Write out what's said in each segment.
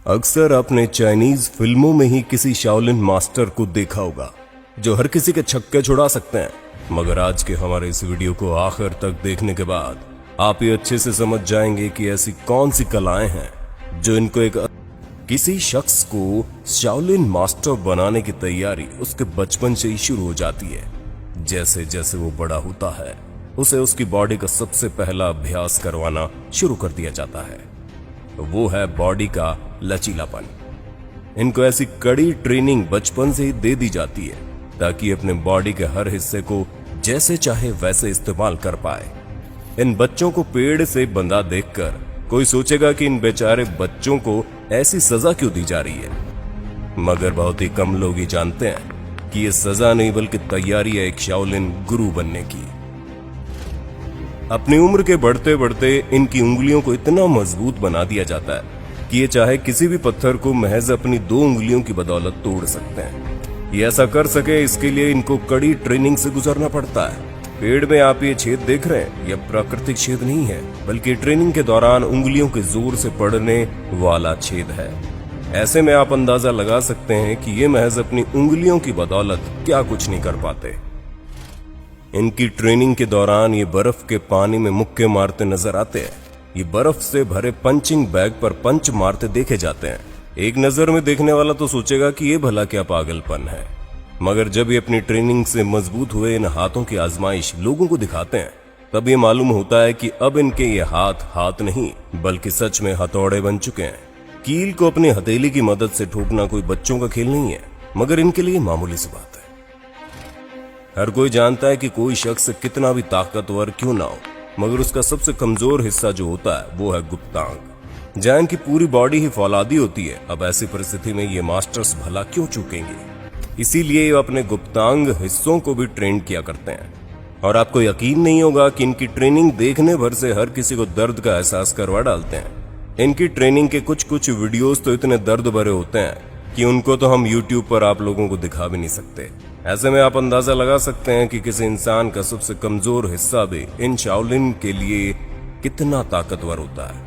अक्सर आपने चाइनीज फिल्मों में ही किसी शाओलिन मास्टर को देखा होगा जो हर किसी के छक्के छुड़ा सकते हैं, मगर आज के हमारे इस वीडियो को आखिर तक देखने के बाद आप ये अच्छे से समझ जाएंगे कि ऐसी कौन सी कलाएं हैं जो इनको किसी शख्स को शाओलिन मास्टर बनाने की तैयारी उसके बचपन से ही शुरू हो जाती है। जैसे जैसे वो बड़ा होता है उसे उसकी बॉडी का सबसे पहला अभ्यास करवाना शुरू कर दिया जाता है, वो है बॉडी का लचीलापन। इनको ऐसी कड़ी ट्रेनिंग बचपन से ही दे दी जाती है ताकि अपने बॉडी के हर हिस्से को जैसे चाहे वैसे इस्तेमाल कर पाए। इन बच्चों को पेड़ से बंधा देखकर कोई सोचेगा कि इन बेचारे बच्चों को ऐसी सजा क्यों दी जा रही है, मगर बहुत ही कम लोग ही जानते हैं कि ये सजा नहीं बल्कि तैयारी है एक शाओलिन गुरु बनने की। अपनी उम्र के बढ़ते बढ़ते इनकी उंगलियों को इतना मजबूत बना दिया जाता है कि ये चाहे किसी भी पत्थर को महज अपनी 2 उंगलियों की बदौलत तोड़ सकते हैं। ये ऐसा कर सके इसके लिए इनको कड़ी ट्रेनिंग से गुजरना पड़ता है। पेड़ में आप ये छेद देख रहे हैं, यह प्राकृतिक छेद नहीं है बल्कि ट्रेनिंग के दौरान उंगलियों के जोर से पड़ने वाला छेद है। ऐसे में आप अंदाजा लगा सकते हैं कि ये महज अपनी उंगलियों की बदौलत क्या कुछ नहीं कर पाते। इनकी ट्रेनिंग के दौरान ये बर्फ के पानी में मुक्के मारते नजर आते हैं। ये बर्फ से भरे पंचिंग बैग पर पंच मारते देखे जाते हैं। एक नजर में देखने वाला तो सोचेगा कि ये भला क्या पागलपन है, मगर जब ये अपनी ट्रेनिंग से मजबूत हुए इन हाथों की आजमाइश लोगों को दिखाते हैं तब ये मालूम होता है कि अब इनके ये हाथ नहीं बल्कि सच में हथौड़े बन चुके हैं। कील को अपनी हथेली की मदद से ठोकना कोई बच्चों का खेल नहीं है, मगर इनके लिए मामूली सी बात है। हर कोई जानता है कि कोई शख्स कितना भी ताकतवर क्यों ना हो, मगर उसका सबसे कमजोर हिस्सा जो होता है वो है गुप्तांग, जहां इनकी पूरी बॉडी ही फौलादी होती है। अब ऐसी परिस्थिति में ये मास्टर्स भला क्यों चूकेंगे, इसीलिए ये अपने गुप्तांग हिस्सों को भी ट्रेन किया करते हैं। और आपको यकीन नहीं होगा कि इनकी ट्रेनिंग देखने भर से हर किसी को दर्द का एहसास करवा डालते हैं। इनकी ट्रेनिंग के कुछ वीडियोस तो इतने दर्द भरे होते हैं कि उनको तो हम YouTube पर आप लोगों को दिखा भी नहीं सकते। ऐसे में आप अंदाजा लगा सकते हैं कि किसी इंसान का सबसे कमजोर हिस्सा भी इन शाओलिन के लिए कितना ताकतवर होता है।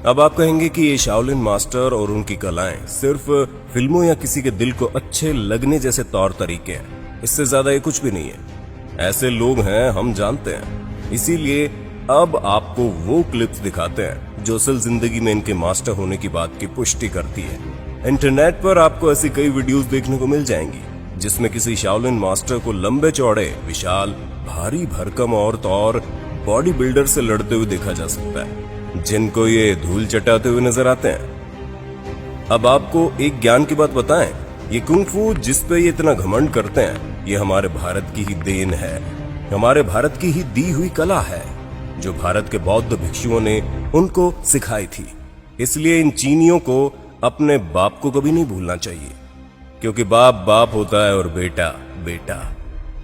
अब आप कहेंगे कि ये शाओलिन मास्टर और उनकी कलाएं सिर्फ फिल्मों या किसी के दिल को अच्छे लगने जैसे तौर तरीके हैं, इससे ज्यादा ये कुछ भी नहीं है। ऐसे लोग हैं, हम जानते हैं। इसीलिए अब आपको वो क्लिप्स दिखाते हैं जो असल जिंदगी में इनके मास्टर होने की बात की पुष्टि करती है। इंटरनेट पर आपको ऐसी कई वीडियोस देखने को मिल जाएंगी जिसमें किसी शाओलिन मास्टर को लंबे चौड़े, विशाल, भारी भरकम औरत और बॉडी बिल्डर से लड़ते हुए देखा जा सकता है, जिनको ये धूल चटाते हुए नजर आते हैं। अब आपको एक ज्ञान की बात बताएं, ये कुंग फू जिस पे ये इतना घमंड करते हैं, ये हमारे भारत की ही देन है, हमारे भारत की ही दी हुई कला है जो भारत के बौद्ध भिक्षुओं ने उनको सिखाई थी। इसलिए इन चीनियों को अपने बाप को कभी नहीं भूलना चाहिए, क्योंकि बाप बाप होता है और बेटा बेटा।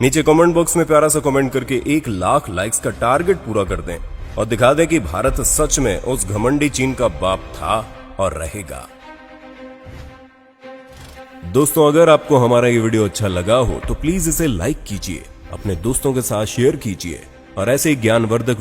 नीचे कमेंट बॉक्स में प्यारा सा कमेंट करके 1 लाख लाइक्स का टारगेट पूरा कर दें और दिखा दें कि भारत सच में उस घमंडी चीन का बाप था और रहेगा। दोस्तों, अगर आपको हमारा ये वीडियो अच्छा लगा हो तो प्लीज इसे लाइक कीजिए, अपने दोस्तों के साथ शेयर कीजिए और ऐसे ही ज्ञानवर्धक